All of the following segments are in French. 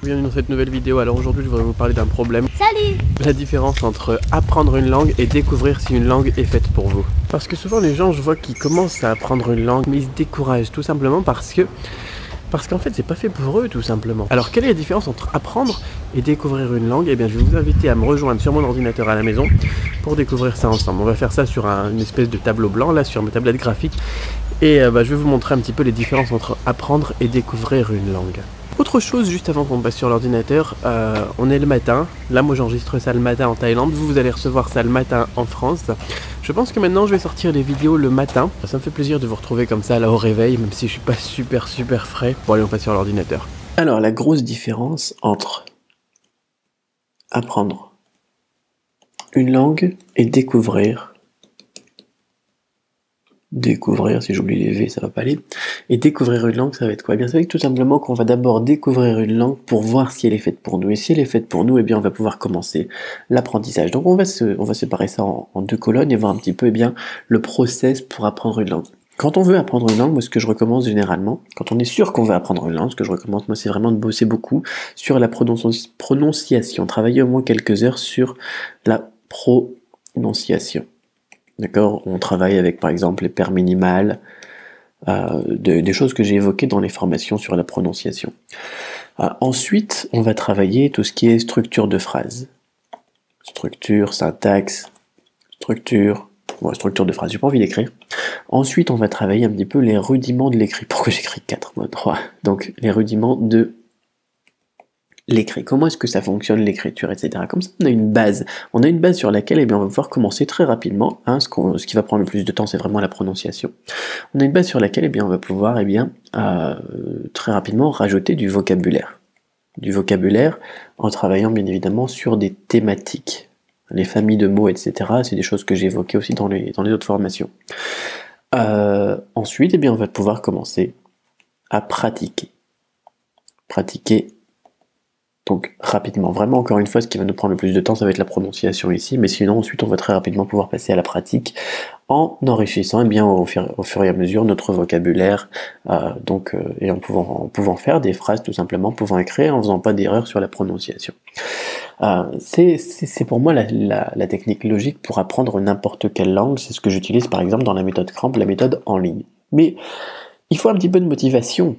Bienvenue dans cette nouvelle vidéo. Alors aujourd'hui je voudrais vous parler d'un problème. Salut! La différence entre apprendre une langue et découvrir si une langue est faite pour vous. Parce que souvent les gens, je vois qu'ils commencent à apprendre une langue mais ils se découragent tout simplement parce qu'en fait c'est pas fait pour eux tout simplement. Alors quelle est la différence entre apprendre et découvrir une langue? Eh bien je vais vous inviter à me rejoindre sur mon ordinateur à la maison pour découvrir ça ensemble. On va faire ça sur une espèce de tableau blanc là sur ma tablette graphique et je vais vous montrer un petit peu les différences entre apprendre et découvrir une langue. Autre chose, juste avant qu'on passe sur l'ordinateur, on est le matin. Là, moi j'enregistre ça le matin en Thaïlande. Vous allez recevoir ça le matin en France. Je pense que maintenant je vais sortir les vidéos le matin. Ça me fait plaisir de vous retrouver comme ça là au réveil, même si je suis pas super frais. Bon allez, on passe sur l'ordinateur. Alors, la grosse différence entre apprendre une langue et découvrir, si j'oublie les V, ça va pas aller. Et découvrir une langue, ça va être quoi? Eh bien, ça va être tout simplement qu'on va d'abord découvrir une langue pour voir si elle est faite pour nous. Et si elle est faite pour nous, eh bien, on va pouvoir commencer l'apprentissage. Donc, on va séparer ça en deux colonnes et voir un petit peu, eh bien, le process pour apprendre une langue. Quand on veut apprendre une langue, moi, ce que je recommande généralement, quand on est sûr qu'on veut apprendre une langue, ce que je recommande, moi, c'est vraiment de bosser beaucoup sur la prononciation. Travailler au moins quelques heures sur la prononciation. D'accord, on travaille avec par exemple les paires minimales, des choses que j'ai évoquées dans les formations sur la prononciation. Ensuite, on va travailler tout ce qui est structure de phrase. Structure, syntaxe, structure de phrase, j'ai pas envie d'écrire. Ensuite, on va travailler un petit peu les rudiments de l'écrit. Pourquoi j'écris 4 mots 3? Donc, les rudiments de l'écrit, comment est-ce que ça fonctionne l'écriture, etc. Comme ça, on a une base sur laquelle eh bien, on va pouvoir commencer très rapidement. Ce qui va prendre le plus de temps, c'est vraiment la prononciation. On a une base sur laquelle eh bien, on va pouvoir très rapidement rajouter du vocabulaire. Du vocabulaire en travaillant bien évidemment sur des thématiques. Les familles de mots, etc. C'est des choses que j'ai évoquées aussi dans les autres formations. Ensuite, eh bien, on va pouvoir commencer à pratiquer. Donc rapidement, vraiment encore une fois, ce qui va nous prendre le plus de temps, ça va être la prononciation ici, mais sinon ensuite on va très rapidement pouvoir passer à la pratique en enrichissant eh bien, au fur et à mesure notre vocabulaire, et en pouvant faire des phrases tout simplement, pouvant écrire en faisant pas d'erreur sur la prononciation. C'est pour moi la technique logique pour apprendre n'importe quelle langue, c'est ce que j'utilise par exemple dans la méthode Cramp, la méthode en ligne. Mais il faut un petit peu de motivation.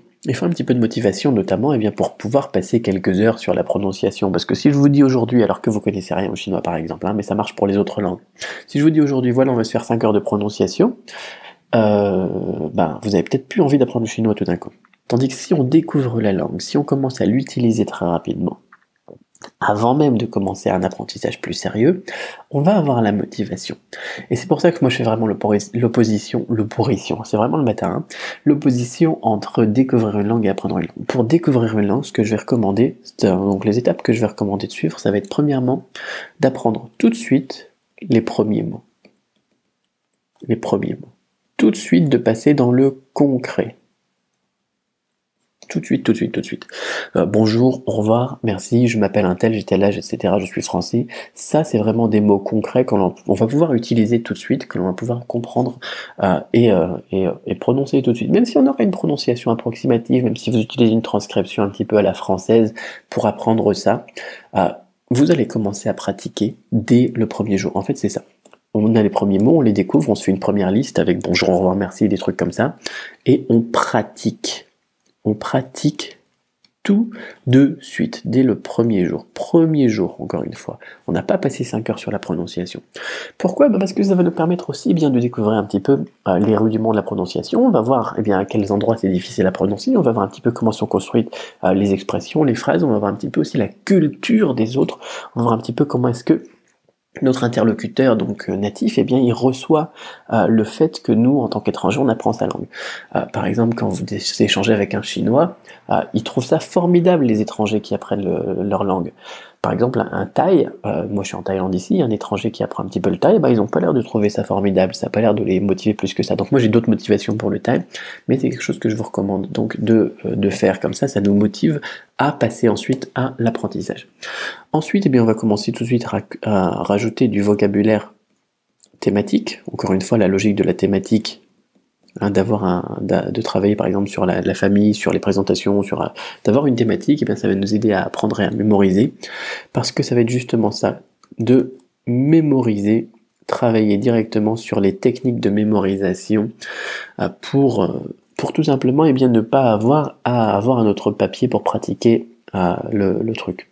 Notamment eh bien, pour pouvoir passer quelques heures sur la prononciation. Parce que si je vous dis aujourd'hui, alors que vous connaissez rien au chinois par exemple, mais ça marche pour les autres langues. Si je vous dis aujourd'hui, voilà, on va se faire 5 heures de prononciation, vous avez peut-être plus envie d'apprendre le chinois tout d'un coup. Tandis que si on découvre la langue, si on commence à l'utiliser très rapidement, avant même de commencer un apprentissage plus sérieux, on va avoir la motivation. Et c'est pour ça que moi je fais vraiment l'opposition, c'est vraiment le matin, l'opposition entre découvrir une langue et apprendre une langue. Pour découvrir une langue, ce que je vais recommander, donc les étapes que je vais recommander de suivre, ça va être premièrement d'apprendre tout de suite les premiers mots. Tout de suite de passer dans le concret. Tout de suite. Bonjour, au revoir, merci, je m'appelle un tel, j'ai tel âge, etc. Je suis français. Ça, c'est vraiment des mots concrets qu'on va pouvoir utiliser tout de suite, que l'on va pouvoir comprendre et prononcer tout de suite. Même si on aura une prononciation approximative, même si vous utilisez une transcription un petit peu à la française pour apprendre ça, vous allez commencer à pratiquer dès le premier jour. En fait, c'est ça. On a les premiers mots, on les découvre, on se fait une première liste avec bonjour, au revoir, merci, des trucs comme ça, et on pratique. On pratique tout de suite, dès le premier jour. Premier jour, encore une fois. On n'a pas passé 5 heures sur la prononciation. Pourquoi? Parce que ça va nous permettre aussi bien de découvrir un petit peu les rudiments de la prononciation. On va voir à quels endroits c'est difficile à prononcer. On va voir un petit peu comment sont construites les expressions, les phrases. On va voir un petit peu aussi la culture des autres. On va voir un petit peu comment est-ce que notre interlocuteur, donc natif, il reçoit le fait que nous, en tant qu'étrangers, on apprend sa langue. Par exemple, quand vous échangez avec un Chinois, il trouve ça formidable, les étrangers qui apprennent leur langue. Par exemple, un Thaï, moi je suis en Thaïlande ici, un étranger qui apprend un petit peu le Thaï, ils n'ont pas l'air de trouver ça formidable, ça n'a pas l'air de les motiver plus que ça. Donc moi j'ai d'autres motivations pour le Thaï, mais c'est quelque chose que je vous recommande donc de faire comme ça nous motive à passer ensuite à l'apprentissage. Ensuite, on va commencer tout de suite à rajouter du vocabulaire thématique. Encore une fois, la logique de la thématique hein, de travailler par exemple sur la famille, sur les présentations, d'avoir une thématique, et bien ça va nous aider à apprendre et à mémoriser, parce que ça va être justement ça, de mémoriser, travailler directement sur les techniques de mémorisation pour tout simplement ne pas avoir à avoir un autre papier pour pratiquer le truc.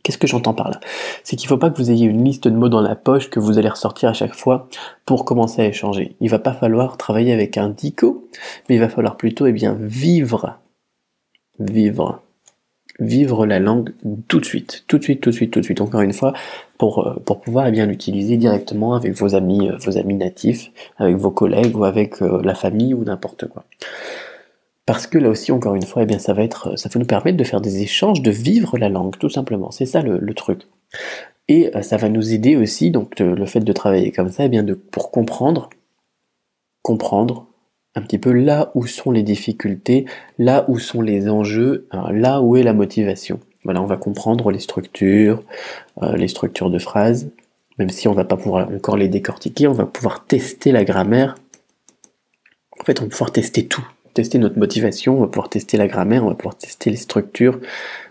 Qu'est-ce que j'entends par là? C'est qu'il ne faut pas que vous ayez une liste de mots dans la poche que vous allez ressortir à chaque fois pour commencer à échanger. Il ne va pas falloir travailler avec un dico, mais il va falloir plutôt vivre la langue tout de suite. Encore une fois, pour pouvoir l'utiliser directement avec vos amis natifs, avec vos collègues ou avec la famille ou n'importe quoi. Parce que là aussi, encore une fois, ça va nous permettre de faire des échanges, de vivre la langue, tout simplement. C'est ça le truc. Et ça va nous aider aussi, donc le fait de travailler comme ça, pour comprendre un petit peu là où sont les difficultés, là où sont les enjeux, là où est la motivation. Voilà, on va comprendre les structures de phrases, même si on va pas pouvoir encore les décortiquer, on va pouvoir tester la grammaire. En fait, on va pouvoir tester tout. Tester notre motivation, on va pouvoir tester la grammaire, on va pouvoir tester les structures,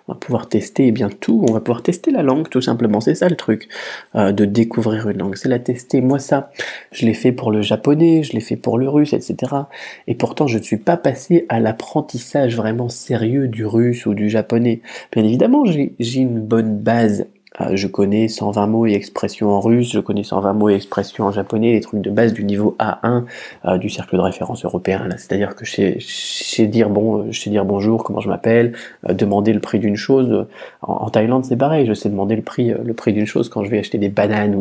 on va pouvoir tester tout, on va pouvoir tester la langue tout simplement, c'est ça le truc, de découvrir une langue, c'est la tester. Moi ça, je l'ai fait pour le japonais, je l'ai fait pour le russe, etc. Et pourtant je ne suis pas passé à l'apprentissage vraiment sérieux du russe ou du japonais. Bien évidemment j'ai une bonne base. Je connais 120 mots et expressions en russe, je connais 120 mots et expressions en japonais, les trucs de base du niveau A1 du cercle de référence européen. C'est-à-dire que je sais dire bonjour, comment je m'appelle, demander le prix d'une chose. En Thaïlande, c'est pareil, je sais demander le prix d'une chose quand je vais acheter des bananes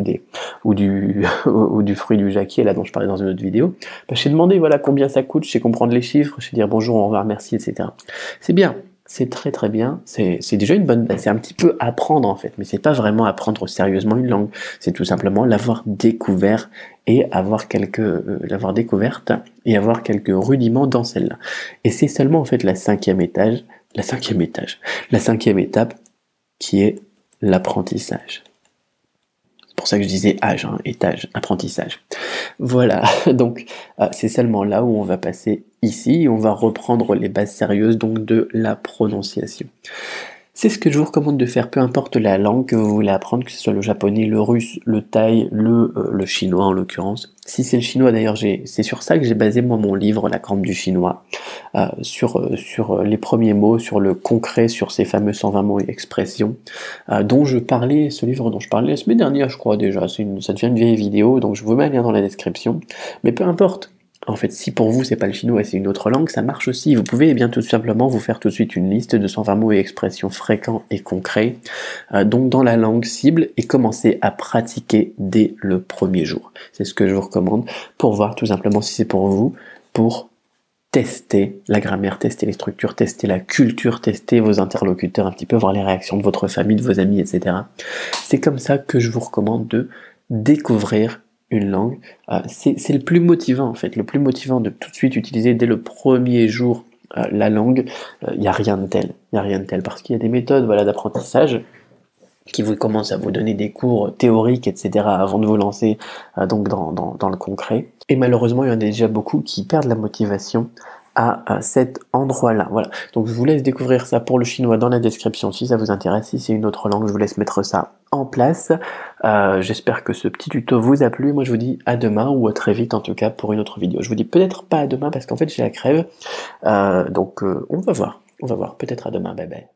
ou du fruit du jacquier là dont je parlais dans une autre vidéo. Je sais demander voilà combien ça coûte, je sais comprendre les chiffres, je sais dire bonjour, au revoir, merci, etc. C'est bien. C'est très très bien, c'est déjà une bonne base, c'est un petit peu apprendre en fait, mais c'est pas vraiment apprendre sérieusement une langue, c'est tout simplement l'avoir découvert et l'avoir découverte et avoir quelques rudiments dans celle-là. Et c'est seulement en fait la cinquième étape qui est l'apprentissage. C'est pour ça que je disais étage, apprentissage. Voilà, donc c'est seulement là où on va passer ici, on va reprendre les bases sérieuses donc de la prononciation. C'est ce que je vous recommande de faire, peu importe la langue que vous voulez apprendre, que ce soit le japonais, le russe, le thaï, le chinois en l'occurrence. Si c'est le chinois d'ailleurs, c'est sur ça que j'ai basé moi mon livre, La Grammaire du chinois, sur les premiers mots, sur le concret, sur ces fameux 120 mots et expressions, ce livre dont je parlais la semaine dernière je crois déjà, ça devient une vieille vidéo, donc je vous mets un lien dans la description, mais peu importe. En fait, si pour vous c'est pas le chinois et c'est une autre langue, ça marche aussi. Vous pouvez tout simplement vous faire tout de suite une liste de 120 mots et expressions fréquents et concrets, donc dans la langue cible, et commencer à pratiquer dès le premier jour. C'est ce que je vous recommande pour voir tout simplement si c'est pour vous, pour tester la grammaire, tester les structures, tester la culture, tester vos interlocuteurs un petit peu, voir les réactions de votre famille, de vos amis, etc. C'est comme ça que je vous recommande de découvrir une langue. C'est le plus motivant en fait, le plus motivant de tout de suite utiliser dès le premier jour la langue. Il n'y a rien de tel, parce qu'il y a des méthodes d'apprentissage qui vous commencent à vous donner des cours théoriques, etc. avant de vous lancer donc dans le concret. Et malheureusement, il y en a déjà beaucoup qui perdent la motivation à cet endroit-là. Voilà. Donc je vous laisse découvrir ça pour le chinois dans la description si ça vous intéresse. Si c'est une autre langue, je vous laisse mettre ça en place. J'espère que ce petit tuto vous a plu. Moi je vous dis à demain ou à très vite en tout cas pour une autre vidéo. Je vous dis peut-être pas à demain parce qu'en fait j'ai la crève. Donc on va voir. Peut-être à demain. Bye bye.